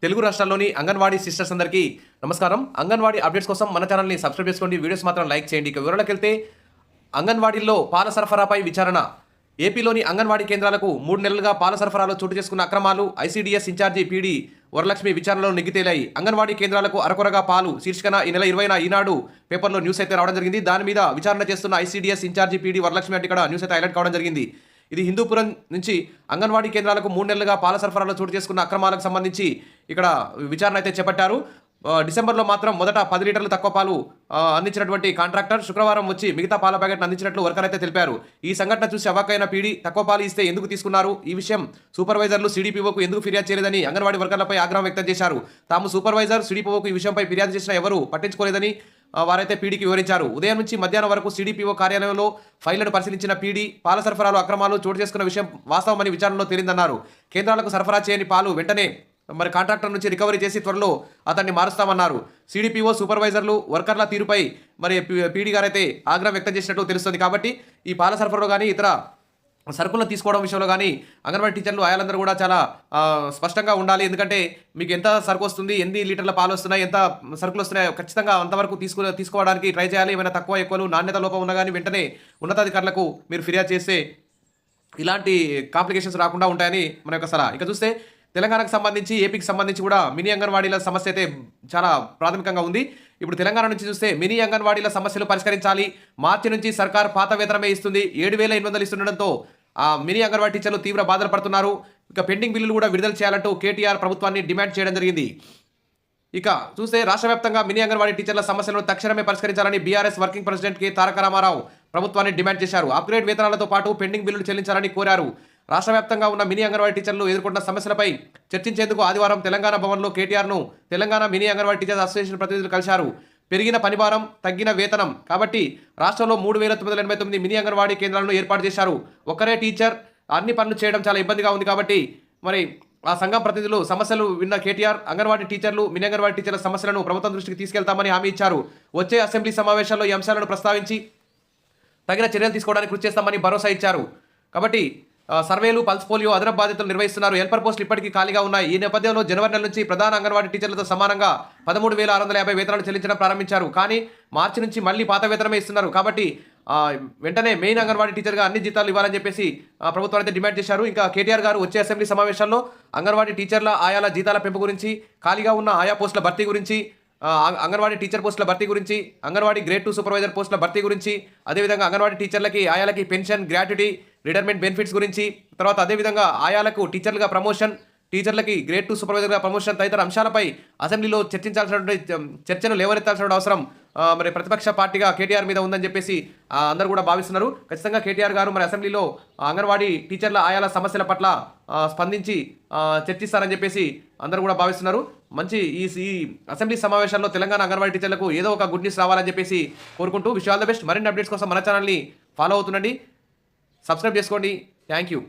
తెలుగు రాష్ట్రాల్లోని అంగన్వాడీ సిస్టర్స్ అందరికీ నమస్కారం. అంగన్వాడీ అప్డేట్స్ కోసం మన ఛానల్ని సబ్స్క్రైబ్ చేసుకోండి. వీడియోస్ మాత్రం లైక్ చేయండి. ఇక వివరాలకు వెళ్తే అంగన్వాడీల్లో పాల సరఫరాపై విచారణ. ఏపీలోని అంగన్వాడీ కేంద్రాలకు 3 నెలలుగా పాల సరఫరాలో చోటు చేసుకున్న అక్రమాలు ఐసీడీఎస్ ఇన్ఛార్జి పీడీ వరలక్ష్మి విచారణలో నిగ్గితేలాయి. అంగన్వాడీ కేంద్రాలకు అరకొరగా పాలు శీర్షికన ఈ నెల 20న ఈనాడు పేపర్లో న్యూస్ అయితే రావడం జరిగింది. దాని మీద విచారణ చేస్తున్న ఐసీడీఎస్ ఇన్ఛార్జి పీడీ వరలక్ష్మి అంటే ఇక్కడ న్యూస్ అయితే హైలైట్ కావడం జరిగింది. ఇది హిందూపురం నుంచి అంగన్వాడీ కేంద్రాలకు 3 నెలలుగా పాల సరఫరాలో చోటు చేసుకున్న అక్రమాలకు సంబంధించి ఇక్కడ విచారణ అయితే చేపట్టారు. డిసెంబర్లో మాత్రం మొదట 10 లీటర్లు తక్కువ పాలు అందించినటువంటి కాంట్రాక్టర్ శుక్రవారం వచ్చి మిగతా పాల ప్యాకెట్ అందించినట్లు వర్కర్ అయితే తెలిపారు. ఈ సంఘటన చూసి అవాక్కైన పీడీ తక్కువ పాలు ఇస్తే ఎందుకు తీసుకున్నారు, ఈ విషయం సూపర్వైజర్లు సిడిపిఓకు ఎందుకు ఫిర్యాదు చేయలేదని అంగన్వాడీ వర్కర్లపై ఆగ్రహం వ్యక్తం చేశారు. తాము సూపర్వైజర్ సిడిపిఓకు ఈ విషయంపై ఫిర్యాదు చేసినా ఎవరూ పట్టించుకోలేదని వారైతే పీడీకి వివరించారు. ఉదయం నుంచి మధ్యాహ్నం వరకు సిడిపిఓ కార్యాలయంలో ఫైళ్లను పరిశీలించిన పీడీ పాల సరఫరాలో అక్రమాలు చోటు చేసుకున్న విషయం వాస్తవమని విచారణలో తేలిందన్నారు. కేంద్రాలకు సరఫరా చేయని పాలు వెంటనే కాంట్రాక్టర్ నుంచి రికవరీ చేసి త్వరలో అతన్ని మారుస్తామన్నారు. సిడిపిఓ సూపర్వైజర్లు వర్కర్ల తీరుపై పీడీ గారైతే ఆగ్రహం వ్యక్తం చేసినట్టు తెలుస్తుంది. కాబట్టి ఈ పాల సరఫరాలో కానీ ఇతర సరుకులను తీసుకోవడం విషయంలో కానీ అంగన్వాడీ టీచర్లు ఆయాలందరూ కూడా చాలా స్పష్టంగా ఉండాలి. ఎందుకంటే మీకు ఎంత సరుకు వస్తుంది, ఎన్ని లీటర్ల పాలు వస్తున్నాయి, ఎంత సరుకులు వస్తున్నాయో ఖచ్చితంగా అంతవరకు తీసుకోవడానికి ట్రై చేయాలి. ఏమైనా తక్కువ ఎక్కువలు నాణ్యత లోపం ఉన్నా కానీ వెంటనే ఉన్నతాధికారులకు మీరు ఫిర్యాదు చేస్తే ఇలాంటి కాంప్లికేషన్స్ రాకుండా ఉంటాయని మన యొక్క సలహా. ఇక చూస్తే తెలంగాణకు సంబంధించి ఏపీకి సంబంధించి కూడా మినీ అంగన్వాడీల సమస్య అయితే చాలా ప్రాథమికంగా ఉంది. ఇప్పుడు తెలంగాణ నుంచి చూస్తే మినీ అంగన్వాడీల సమస్యలు పరిష్కరించాలి. మార్చి నుంచి సర్కార్ పాత వేతనమే ఇస్తుంది, 7,800 ఇస్తుండడంతో మినీ అంగన్వాడీ టీచర్లు తీవ్ర బాధలు పడుతున్నారు. ఇక పెండింగ్ బిల్లులు కూడా విడుదల చేయాలంటూ కేటీఆర్ ప్రభుత్వాన్ని డిమాండ్ చేయడం జరిగింది. ఇక చూస్తే రాష్ట్ర వ్యాప్తంగా మినీ అంగన్వాడీ టీచర్ల సమస్యలను తక్షణమే పరిష్కరించాలని బీఆర్ఎస్ వర్కింగ్ ప్రెసిడెంట్ కె తారక రామారావు ప్రభుత్వాన్ని డిమాండ్ చేశారు. అప్గ్రేడ్ వేతనాలతో పాటు పెండింగ్ బిల్లులు చెల్లించాలని కోరారు. రాష్ట్ర వ్యాప్తంగా ఉన్న మినీ అంగన్వాడీ టీచర్లు ఎదుర్కొంటున్న సమస్యలపై చర్చించేందుకు ఆదివారం తెలంగాణ భవన్లో కేటీఆర్ను Telangana mini Anganwadi teachers association ప్రతినిధులు కలిశారు. పెరిగిన పనిభారం, తగ్గిన వేతనం కాబట్టి రాష్ట్రంలో 3,989 మినీ అంగన్వాడీ కేంద్రాలను ఏర్పాటు చేశారు. ఒక్కరే టీచర్ అన్ని పనులు చేయడం చాలా ఇబ్బందిగా ఉంది. కాబట్టి మరి ఆ సంఘం ప్రతినిధులు సమస్యలు విన్న కేటీఆర్ అంగన్వాడీ టీచర్లు మినీ అంగన్వాడీ టీచర్ల సమస్యలను ప్రభుత్వం దృష్టికి తీసుకెళ్తామని హామీ ఇచ్చారు. వచ్చే అసెంబ్లీ సమావేశాల్లో ఈ అంశాలను ప్రస్తావించి తగిన చర్యలు తీసుకోవడానికి కృషి చేస్తామని భరోసా ఇచ్చారు. కాబట్టి సర్వేలు, పల్స్ పోలియో అదనపు బాధ్యతలు నిర్వహిస్తున్నారు. హెల్పర్ పోస్టులు ఇప్పటికీ ఖాళీగా ఉన్నాయి. ఈ నేపథ్యంలో జనవరి నెల నుంచి ప్రధాన అంగన్వాడీ టీచర్లతో సమానంగా 13,650 వేతనాలు చెల్లించడం ప్రారంభించారు. కానీ మార్చి నుంచి మళ్ళీ పాత వేతనమే ఇస్తున్నారు. కాబట్టి వెంటనే మెయిన్ అంగన్వాడీ టీచర్గా అన్ని జీతాలు ఇవ్వాలని చెప్పేసి ప్రభుత్వం అయితే డిమాండ్ చేశారు. ఇంకా కేటీఆర్ గారు వచ్చే అసెంబ్లీ సమావేశాల్లో అంగన్వాడీ టీచర్ల ఆయాల జీతాల పెంపు గురించి, ఖాళీగా ఉన్న ఆయా పోస్టుల భర్తీ గురించి, అంగన్వాడీ టీచర్ పోస్టుల భర్తీ గురించి, అంగన్వాడీ గ్రేడ్ 2 సూపర్వైజర్ పోస్టుల భర్తీ గురించి, అదేవిధంగా అంగన్వాడీ టీచర్లకి ఆయాలకి పెన్షన్, గ్రాట్యుటీ, రిటైర్మెంట్ బెనిఫిట్స్ గురించి, తర్వాత అదేవిధంగా ఆయాలకు టీచర్లుగా ప్రమోషన్, టీచర్లకి గ్రేడ్ 2 సూపర్వైజర్గా ప్రమోషన్ తదితర అంశాలపై అసెంబ్లీలో చర్చను లేవనెత్తాల్సిన అవసరం మరి ప్రతిపక్ష పార్టీగా కేటీఆర్ మీద ఉందని చెప్పేసి అందరూ కూడా భావిస్తున్నారు. ఖచ్చితంగా కేటీఆర్ గారు మరి అసెంబ్లీలో అంగన్వాడీ టీచర్ల ఆయాల సమస్యల పట్ల స్పందించి చర్చిస్తారని చెప్పేసి అందరూ కూడా భావిస్తున్నారు. మంచి ఈ అసెంబ్లీ సమావేశాల్లో తెలంగాణ అంగన్వాడీ టీచర్లకు ఏదో ఒక గుడ్ న్యూస్ రావాలని చెప్పేసి కోరుకుంటూ విష్ ఆల్ ద బెస్ట్. మరిన్ని అప్డేట్స్ కోసం మన ఛానల్ని ఫాలో అవుతుండండి, సబ్స్క్రైబ్ చేసుకోండి. Thank you.